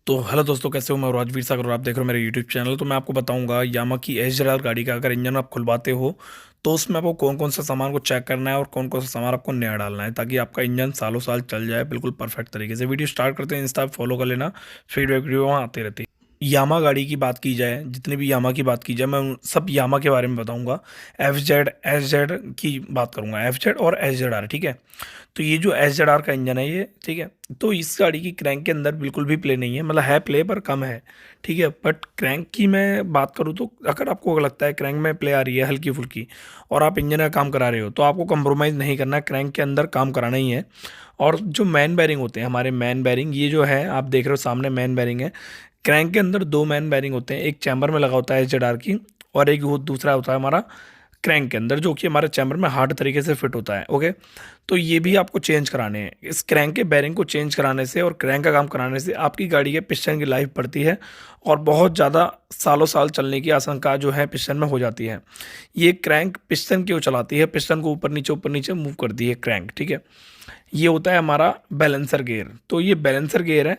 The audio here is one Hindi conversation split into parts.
तो हेलो दोस्तों, कैसे हो? मैं राजवीर सागर और आप देख रहे हो मेरे यूट्यूब चैनल। तो मैं आपको बताऊंगा यामा की एच गाड़ी का अगर इंजन आप खुलवाते हो तो उसमें आपको कौन कौन सा सामान को चेक करना है और कौन कौन सा सामान आपको नया डालना है, ताकि आपका इंजन सालों साल चल जाए बिल्कुल परफेक्ट तरीके से। वीडियो स्टार्ट करते हैं, इंस्टा फॉलो कर लेना, फीडबैक वीडियो वहाँ आते रहती है। यामा गाड़ी की बात की जाए, जितनी भी यामा की बात की जाए, मैं सब यामा के बारे में बताऊंगा। एफ जेड की बात करूंगा, एफ जेड और एच जेड आर, ठीक है। तो ये जो एच जेड आर का इंजन है ये, ठीक है। तो इस गाड़ी की क्रैंक के अंदर बिल्कुल भी प्ले नहीं है, मतलब है प्ले पर कम है, ठीक है। बट क्रैंक की मैं बात करूँ तो अगर आपको लगता है क्रैंक में प्ले आ रही है हल्की फुल्की और आप इंजन का काम करा रहे हो, तो आपको कंप्रोमाइज़ नहीं करना है, क्रैंक के अंदर काम कराना ही है। और जो मैन बैरिंग होते हैं, हमारे मैन बैरिंग, ये जो है आप देख रहे हो सामने मैन बैरिंग है। क्रैंक के अंदर दो मैन बैरिंग होते हैं, एक चैम्बर में लगा होता है एच जेड आर की, और एक वो दूसरा होता है हमारा क्रैंक के अंदर, जो कि हमारे चैम्बर में हार्ड तरीके से फिट होता है। ओके। तो ये भी आपको चेंज कराने हैं। इस क्रैंक के बैरिंग को चेंज कराने से और क्रैंक का काम कराने से आपकी गाड़ी के पिस्टन की लाइफ बढ़ती है और बहुत ज़्यादा सालों साल चलने की आशंका जो है पिस्टन में हो जाती है। ये क्रैंक पिस्टन क्यों चलाती है, पिस्टन को ऊपर नीचे मूव करती है क्रैंक, ठीक है। ये होता है हमारा बैलेंसर गियर। तो ये बैलेंसर गियर है।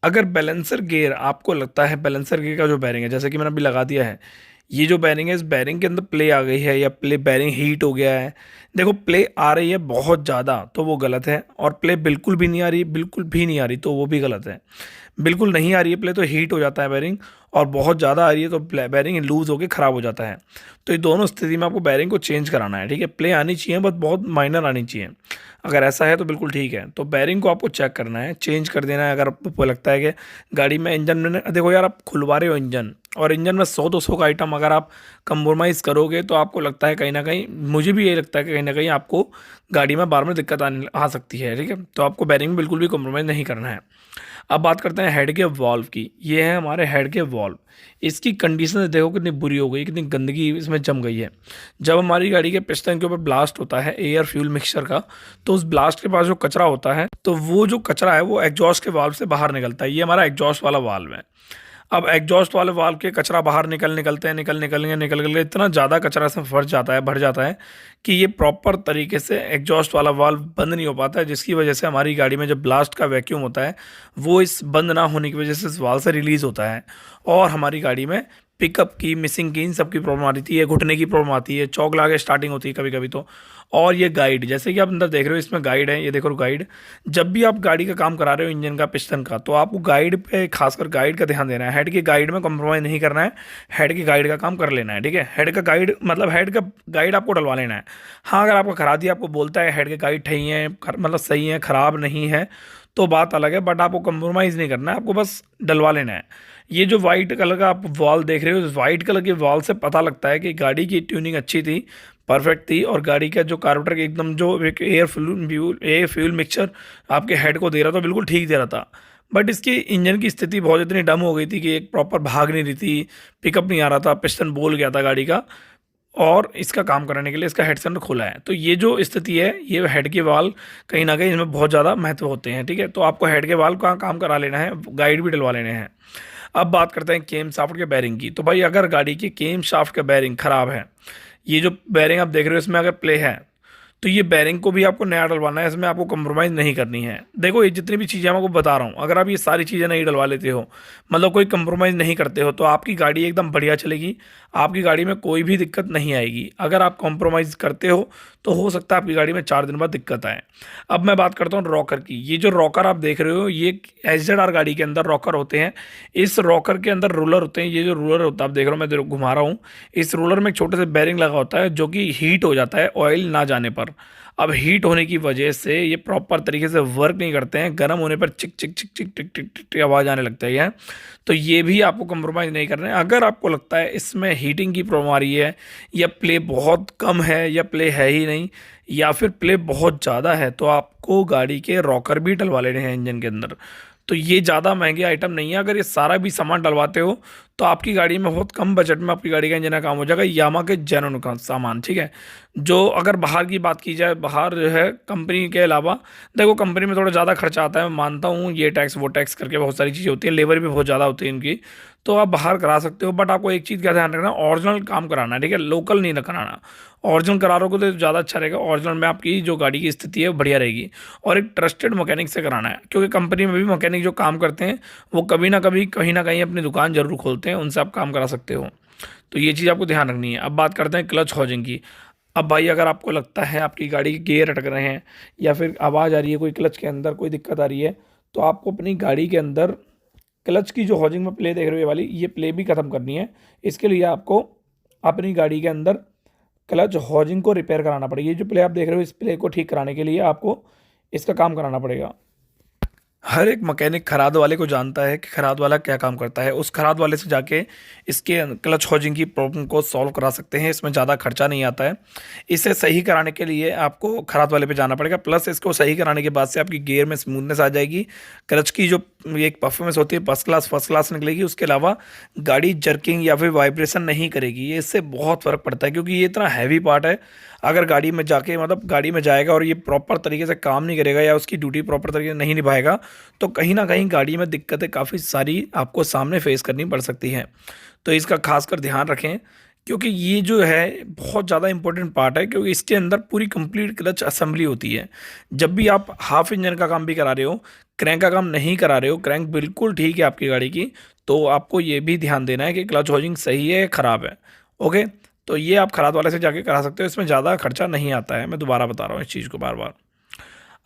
अगर बैलेंसर गियर आपको लगता है, बैलेंसर गियर का जो बैरिंग है, जैसे कि मैंने अभी लगा दिया है, ये जो बैरिंग है, इस बैरिंग के अंदर प्ले आ गई है या प्ले बैरिंग हीट हो गया है, देखो प्ले आ रही है बहुत ज़्यादा तो वो गलत है, और प्ले बिल्कुल भी नहीं आ रही, बिल्कुल भी नहीं आ रही तो वो भी गलत है। बिल्कुल नहीं आ रही है प्ले तो हीट हो जाता है बैरिंग, और बहुत ज़्यादा आ रही है तो बैरिंग लूज़ होकर ख़राब हो जाता है। तो ये दोनों स्थिति में आपको बैरिंग को चेंज कराना है, ठीक है। प्ले आनी चाहिए बस बहुत माइनर आनी चाहिए। अगर ऐसा है तो बिल्कुल ठीक है। तो बैरिंग को आपको चेक करना है, चेंज कर देना है। अगर आपको लगता है कि गाड़ी में इंजन में, देखो यार, आप खुलवा रहे हो इंजन, और इंजन में 100-200 का आइटम अगर आप कंप्रोमाइज़ करोगे तो आपको लगता है कहीं ना कहीं, मुझे भी यही लगता है कि कहीं ना कहीं आपको गाड़ी में बार बार दिक्कत आने आ सकती है, ठीक है। तो आपको बैरिंग में बिल्कुल भी कॉम्प्रोमाइज़ नहीं करना है। अब बात करते हैं हेड के वॉल्व की। ये है हमारे हेड के वॉल्व। इसकी कंडीशन देखो कितनी बुरी हो गई, कितनी गंदगी इसमें जम गई है। जब हमारी गाड़ी के पिस्टन के ऊपर ब्लास्ट होता है एयर फ्यूल मिक्सचर का, तो उस ब्लास्ट के पास जो कचरा होता है, तो वो जो कचरा है वो एग्जॉस्ट के वाल्व से बाहर निकलता है। ये हमारा एग्जॉस्ट वाला वाल्व है। अब एग्जॉस्ट वाले वाल्व के कचरा बाहर निकलते हैं, निकल के इतना ज़्यादा कचरा इसमें फंस जाता है, भर जाता है कि ये प्रॉपर तरीके से एग्जॉस्ट वाला वाल्व बंद नहीं हो पाता है, जिसकी वजह से हमारी गाड़ी में जब ब्लास्ट का वैक्यूम होता है वो इस बंद ना होने की वजह से इस वाल्व से रिलीज़ होता है, और हमारी गाड़ी में पिकअप की, मिसिंग की, इन सब की प्रॉब्लम आती है, घुटने की प्रॉब्लम आती है, चौक ला के स्टार्टिंग होती है कभी कभी तो। और ये गाइड, जैसे कि आप अंदर देख रहे हो इसमें गाइड है, ये देखो गाइड। जब भी आप गाड़ी का काम करा रहे हो इंजन का, पिस्टन का, तो आपको गाइड पे, खासकर गाइड का ध्यान देना है। हेड की गाइड में कॉम्प्रोमाइज़ नहीं करना है, हेड की गाइड का काम कर लेना है, ठीक है। हेड का गाइड मतलब हेड का गाइड आपको डलवा लेना है। हाँ, अगर आपको करा दिया, आपको बोलता है हेड के गाइड सही है, मतलब सही है, ख़राब नहीं है, तो बात अलग है, बट आपको कंप्रोमाइज़ नहीं करना है, आपको बस डलवा लेना है। ये जो वाइट कलर का आप वॉल देख रहे हो, इस वाइट कलर के वॉल से पता लगता है कि गाड़ी की ट्यूनिंग अच्छी थी, परफेक्ट थी, और गाड़ी का जो कार्बोरेटर एकदम जो एक एयर फ्यूल मिक्सचर आपके हेड को दे रहा था बिल्कुल ठीक दे रहा था। बट इसकी इंजन की स्थिति बहुत इतनी डम हो गई थी कि एक प्रॉपर भाग नहीं रही थी, पिकअप नहीं आ रहा था, पिस्टन बोल गया था गाड़ी का, और इसका काम कराने के लिए इसका हेड सेंटर खुला है। तो ये जो स्थिति है, ये हेड के वाल कहीं ना कहीं इसमें बहुत ज़्यादा महत्व होते हैं, ठीक है। तो आपको हेड के वाल का काम करा लेना है, गाइड भी डलवा लेने हैं। अब बात करते हैं केम शाफ्ट के बैरिंग की। तो भाई अगर गाड़ी की केम शाफ्ट का बैरिंग ख़राब है, ये जो बैरिंग आप देख रहे हो इसमें अगर प्ले है, तो ये बैरिंग को भी आपको नया डलवाना है, इसमें आपको कंप्रोमाइज़ नहीं करनी है। देखो ये जितनी भी चीज़ें मैं आपको बता रहा हूँ, अगर आप ये सारी चीज़ें नहीं डलवा लेते हो, मतलब कोई कंप्रोमाइज़ नहीं करते हो, तो आपकी गाड़ी एकदम बढ़िया चलेगी, आपकी गाड़ी में कोई भी दिक्कत नहीं आएगी। अगर आप कॉम्प्रोमाइज़ करते हो तो हो सकता है आपकी गाड़ी में 4 दिन बाद दिक्कत आए। अब मैं बात करता हूँ रॉकर की। ये जो रॉकर आप देख रहे हो, ये एच जेड आर गाड़ी के अंदर रॉकर होते हैं। इस रॉकर के अंदर रूलर होते हैं। ये जो रूलर होता है, आप देख रहे हो, मैं घुमा रहा हूँ, इस रूलर में एक छोटे से बैरिंग लगा होता है जो कि हीट हो जाता है ऑयल ना जाने पर। अब हीट होने की वजह से ये प्रॉपर तरीके से वर्क नहीं करते हैं, गर्म होने पर चिक चिक चिक चिक टिक टिक टिक टिक आवाज़ आने लगता है। तो ये भी आपको कंप्रोमाइज़ नहीं करना है। अगर आपको लगता है इसमें हीटिंग की प्रॉब्लम आ रही है, या प्ले बहुत कम है, या प्ले है ही नहीं, या फिर प्ले बहुत ज़्यादा है, तो आपको गाड़ी के रॉकर भी डलवा लेने हैं इंजन के अंदर। तो ये ज़्यादा महंगे आइटम नहीं है। अगर ये सारा भी सामान डलवाते हो तो आपकी गाड़ी में बहुत कम बजट में आपकी गाड़ी का इंजन का काम हो जाएगा यामा के जेन्युइन का सामान, ठीक है। जो अगर बाहर की बात की जाए, बाहर जो है कंपनी के अलावा, देखो कंपनी में थोड़ा ज़्यादा खर्चा आता है, मैं मानता हूँ, ये टैक्स वो टैक्स करके बहुत सारी चीज़ें होती हैं, लेबर भी बहुत ज़्यादा होती है इनकी, तो आप बाहर करा सकते हो। बट आपको एक चीज़ का ध्यान रखना, ओरिजिनल काम कराना है, ठीक है, लोकल नहीं कराना। ओरिजिनल करा रहे हो तो ज़्यादा अच्छा रहेगा, ओरिजिनल में आपकी जो गाड़ी की स्थिति है वो बढ़िया रहेगी। और एक ट्रस्टेड मैकेनिक से कराना है, क्योंकि कंपनी में भी मैकेनिक जो काम करते हैं वो कभी ना कभी कहीं ना कहीं अपनी दुकान जरूर खोलते हैं, उनसे आप काम करा सकते हो। तो ये चीज़ आपको ध्यान रखनी है। अब बात करते हैं क्लच हॉजिंग की। अब भाई अगर आपको लगता है आपकी गाड़ी के गियर अटक रहे हैं या फिर आवाज़ आ रही है, कोई क्लच के अंदर कोई दिक्कत आ रही है, तो आपको अपनी गाड़ी के अंदर क्लच की जो हॉजिंग में प्ले देख रहे हो ये वाली, ये प्ले भी ख़त्म करनी है। इसके लिए आपको अपनी गाड़ी के अंदर क्लच हॉजिंग को रिपेयर कराना पड़ेगा। ये जो प्ले आप देख रहे हो, इस प्ले को ठीक कराने के लिए आपको इसका काम कराना पड़ेगा। हर एक मैकेनिक खराद वाले को जानता है कि खराद वाला क्या काम करता है, उस खराद वाले से जाके इसके क्लच हॉजिंग की प्रॉब्लम को सॉल्व करा सकते हैं। इसमें ज़्यादा खर्चा नहीं आता है। इसे सही कराने के लिए आपको खराद वाले पे जाना पड़ेगा, प्लस इसको सही कराने के बाद से आपकी गियर में स्मूथनेस आ जाएगी, क्लच की जो एक परफॉर्मेंस होती है फर्स्ट क्लास निकलेगी। उसके अलावा गाड़ी जर्किंग या फिर वाइब्रेशन नहीं करेगी। ये इससे बहुत फ़र्क पड़ता है, क्योंकि ये इतना हैवी पार्ट है। अगर गाड़ी में जाके मतलब गाड़ी में जाएगा और ये प्रॉपर तरीके से काम नहीं करेगा या उसकी ड्यूटी प्रॉपर तरीके से नहीं निभाएगा, तो कहीं ना कहीं गाड़ी में दिक्कतें काफ़ी सारी आपको सामने फेस करनी पड़ सकती हैं। तो इसका खासकर ध्यान रखें, क्योंकि ये जो है बहुत ज़्यादा इंपॉर्टेंट पार्ट है, क्योंकि इसके अंदर पूरी कंप्लीट क्लच असेंबली होती है। जब भी आप हाफ इंजन का काम भी करा रहे हो, क्रैंक का काम नहीं करा रहे हो, क्रैंक बिल्कुल ठीक है आपकी गाड़ी की, तो आपको ये भी ध्यान देना है कि क्लच होजिंग सही है ख़राब है। ओके, तो ये आप खराद वाले से जाके करा सकते हो, इसमें ज़्यादा खर्चा नहीं आता है। मैं दोबारा बता रहा हूँ इस चीज़ को बार बार।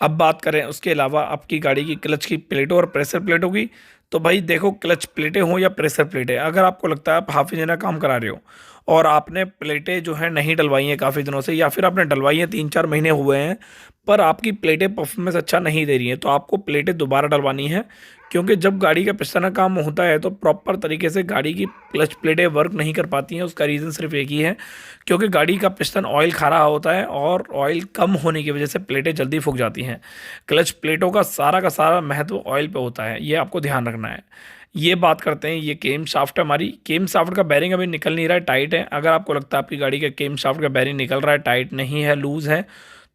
अब बात करें उसके अलावा आपकी गाड़ी की क्लच की प्लेटों और प्रेशर प्लेट होगी। तो भाई देखो, क्लच प्लेटें हो या प्रेशर प्लेटें, अगर आपको लगता है आप हाफ इंजन का काम करा रहे हो और आपने प्लेटें जो है नहीं डलवाई हैं काफ़ी दिनों से, या फिर आपने डलवाई हैं 3-4 महीने हुए हैं, पर आपकी प्लेटें परफॉर्मेंस अच्छा नहीं दे रही हैं, तो आपको प्लेटें दोबारा डलवानी है। क्योंकि जब गाड़ी का पिस्टन का काम होता है तो प्रॉपर तरीके से गाड़ी की क्लच प्लेटें वर्क नहीं कर पाती हैं। उसका रीज़न सिर्फ एक ही है, क्योंकि गाड़ी का पिस्टन ऑयल खा रहा होता है और ऑयल कम होने की वजह से प्लेटें जल्दी फूक जाती हैं। क्लच प्लेटों का सारा महत्व ऑयल पे होता है, ये आपको ध्यान रखना है। ये बात करते हैं, ये केम शाफ्ट है, हमारी केम शाफ्ट का बैरिंग अभी निकल नहीं रहा है, टाइट है। अगर आपको लगता है आपकी गाड़ी का केम शाफ्ट का बैरिंग निकल रहा है, टाइट नहीं है, लूज़ है,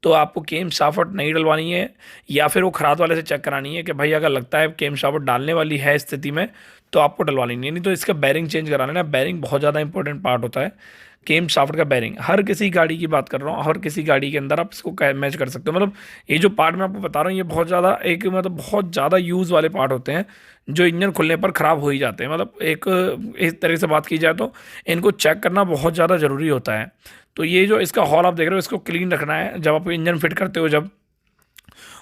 तो आपको केम शाफ्ट नहीं डलवानी है, या फिर वो खराद वाले से चेक करानी है कि भाई अगर लगता है केम शाफ्ट डालने वाली है स्थिति में, तो आपको डलवा लेनी है। नहीं तो इसका बैरिंग चेंज करा लेना। बैरिंग बहुत ज़्यादा इंपॉर्टेंट पार्ट होता है, केम शाफ्ट का बैरिंग। हर किसी गाड़ी की बात कर रहा हूँ, हर किसी गाड़ी के अंदर आप इसको मैच कर सकते हो। मतलब ये जो पार्ट मैं आपको बता रहा हूँ, ये बहुत ज़्यादा एक मतलब बहुत ज़्यादा यूज़ वाले पार्ट होते हैं, जो इंजन खुलने पर ख़राब हो ही जाते हैं। मतलब एक इस तरह से बात की जाए तो इनको चेक करना बहुत ज़्यादा ज़रूरी होता है। तो ये जो इसका हॉल आप देख रहे हो, इसको क्लीन रखना है जब आप इंजन फिट करते हो जब।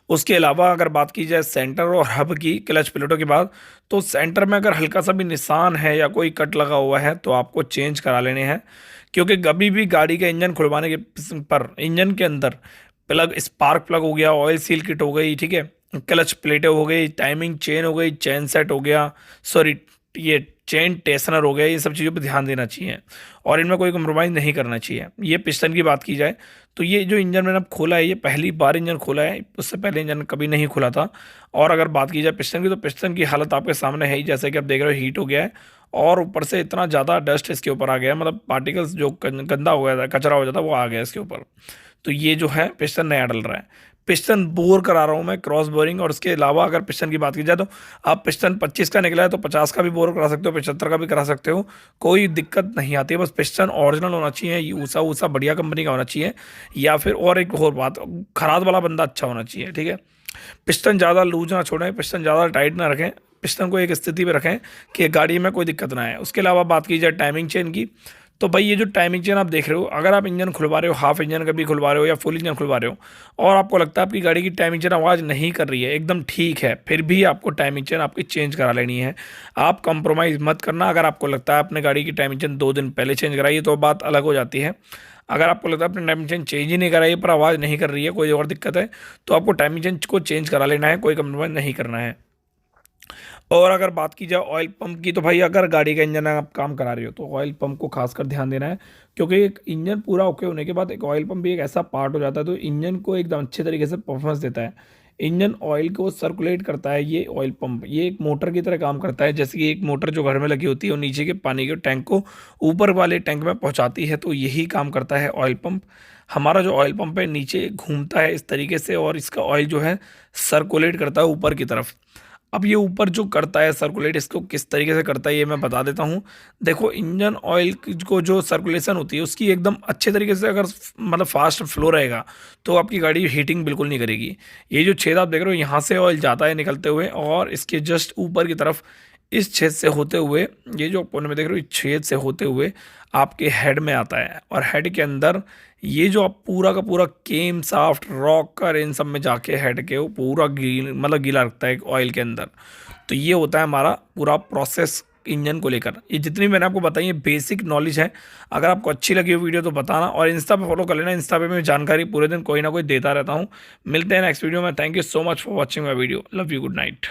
उसके अलावा अगर बात की जाए सेंटर और हब की क्लच प्लेटों की बात, तो सेंटर में अगर हल्का सा भी निशान है या कोई कट लगा हुआ है तो आपको चेंज करा लेने हैं। क्योंकि कभी भी गाड़ी का इंजन खुलवाने के पर इंजन के अंदर प्लग, स्पार्क प्लग हो गया, ऑयल सील किट हो गई, ठीक है, क्लच प्लेटें हो गई, टाइमिंग चेन हो गई, चेन सेट हो गया, सॉरी ये चेन टेस्नर हो गया, ये सब चीज़ों पे ध्यान देना चाहिए और इनमें कोई कम्प्रोमाइज़ नहीं करना चाहिए। ये पिस्टन की बात की जाए तो ये जो इंजन मैंने अब खोला है, ये पहली बार इंजन खोला है, उससे पहले इंजन कभी नहीं खुला था। और अगर बात की जाए पिस्टन की, तो पिस्टन की हालत आपके सामने है ही, जैसे कि आप देख रहे हो, हीट हो गया है और ऊपर से इतना ज़्यादा डस्ट इसके ऊपर आ गया है, मतलब पार्टिकल्स जो गंदा हो गया था, कचरा हो जाता, वो आ गया इसके ऊपर। तो ये जो है पिस्टन नया डल रहा है। पिस्टन बोर करा रहा हूँ मैं, क्रॉस बोरिंग। और उसके अलावा अगर पिस्टन की बात की जाए तो आप पिस्टन 25 का निकला है तो 50 का भी बोर करा सकते हो, 75 का भी करा सकते हो, कोई दिक्कत नहीं आती है। बस पिस्टन ओरिजिनल होना चाहिए, ऊषा ऊषा बढ़िया कंपनी का होना चाहिए, या फिर और एक और बात, खराद वाला बंदा अच्छा होना चाहिए, ठीक है। पिस्टन ज़्यादा लूज ना छोड़ें, पिस्टन ज़्यादा टाइट ना रखें, पिस्टन को एक स्थिति में रखें कि गाड़ी में कोई दिक्कत ना आए। उसके अलावा बात की जाए टाइमिंग चेन की, तो भाई ये जो टाइमिंग चेन आप देख रहे हो, अगर आप इंजन खुलवा रहे हो, हाफ इंजन का भी खुलवा रहे हो या फुल इंजन खुलवा रहे हो, और आपको लगता है आपकी गाड़ी की टाइमिंग चेन आवाज़ नहीं कर रही है, एकदम ठीक है, फिर भी आपको टाइमिंग चेन आपकी चेंज करा लेनी है। आप कंप्रोमाइज़ मत करना। अगर आपको लगता है अपने गाड़ी की टाइमिंग चेन 2 दिन पहले चेंज कराइए तो बात अलग हो जाती है। अगर आपको लगता है अपनी टाइमिंग चेन चेंज ही नहीं कराइए पर आवाज़ नहीं कर रही है, कोई और दिक्कत है, तो आपको टाइमिंग चेन को चेंज करा लेना है, कोई कंप्रोमाइज़ नहीं करना है। और अगर बात की जाए ऑयल पंप की, तो भाई अगर गाड़ी का इंजन आप काम करा रहे हो तो ऑयल पंप को खासकर ध्यान देना है, क्योंकि एक इंजन पूरा ओके होने के बाद एक ऑयल पंप भी एक ऐसा पार्ट हो जाता है तो इंजन को एकदम अच्छे तरीके से परफॉर्मेंस देता है। इंजन ऑयल को सर्कुलेट करता है ये ऑयल पंप। ये एक मोटर की तरह काम करता है, जैसे कि एक मोटर जो घर में लगी होती है और नीचे के पानी के टैंक को ऊपर वाले टैंक में पहुंचाती है, तो यही काम करता है ऑयल पंप। हमारा जो ऑयल पंप है नीचे घूमता है इस तरीके से और इसका ऑयल जो है सर्कुलेट करता है ऊपर की तरफ। अब ये ऊपर जो करता है सर्कुलेट, इसको किस तरीके से करता है ये मैं बता देता हूँ। देखो, इंजन ऑयल को जो सर्कुलेशन होती है उसकी एकदम अच्छे तरीके से अगर मतलब फास्ट फ्लो रहेगा तो आपकी गाड़ी हीटिंग बिल्कुल नहीं करेगी। ये जो छेद आप देख रहे हो यहाँ से ऑयल जाता है निकलते हुए और इसके जस्ट ऊपर की तरफ इस छेद से होते हुए, ये जो कोने में देख रहे हो इस छेद से होते हुए आपके हेड में आता है। और हेड के अंदर ये जो आप पूरा का पूरा केम साफ्ट रॉकर इन सब में जाके हेड के वो पूरा मतलब गीला रखता है ऑयल के अंदर। तो ये होता है हमारा पूरा प्रोसेस इंजन को लेकर। ये जितनी मैंने आपको बताई है बेसिक नॉलेज है। अगर आपको अच्छी लगी हो वीडियो तो बताना और इंस्टा पे फॉलो कर लेना। इंस्टा पे मैं जानकारी पूरे दिन कोई ना कोई देता रहता हूँ। मिलते हैं नेक्स्ट वीडियो में। Thank you so much for watching my video. Love you, good night.